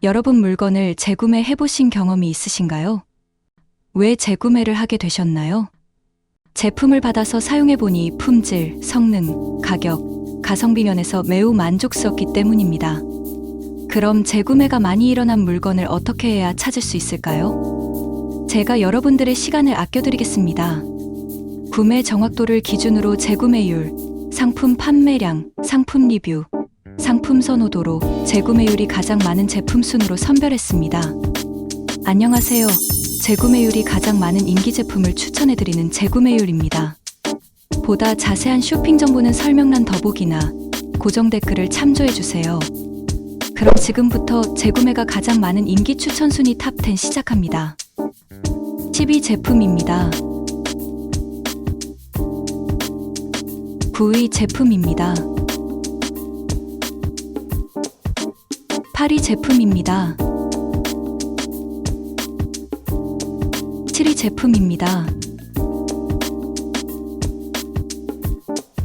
여러분 물건을 재구매해 보신 경험이 있으신가요? 왜 재구매를 하게 되셨나요? 제품을 받아서 사용해 보니 품질, 성능, 가격, 가성비 면에서 매우 만족스럽기 때문입니다. 그럼 재구매가 많이 일어난 물건을 어떻게 해야 찾을 수 있을까요? 제가 여러분들의 시간을 아껴드리겠습니다. 구매 정확도를 기준으로 재구매율, 상품 판매량, 상품 리뷰, 상품 선호도로 재구매율이 가장 많은 제품 순으로 선별했습니다. 안녕하세요. 재구매율이 가장 많은 인기 제품을 추천해드리는 재구매율입니다. 보다 자세한 쇼핑 정보는 설명란 더보기나 고정 댓글을 참조해주세요. 그럼 지금부터 재구매가 가장 많은 인기 추천 순위 탑10 시작합니다. 10위 제품입니다. 9위 제품입니다. 8위 제품입니다. 7위 제품입니다.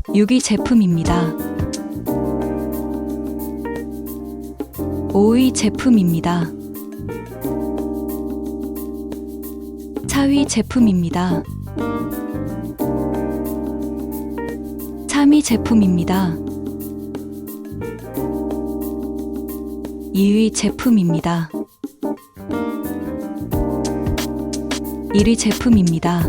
6위 제품입니다. 5위 제품입니다. 4위 제품입니다. 3위 제품입니다. 2위 제품입니다. 1위 제품입니다.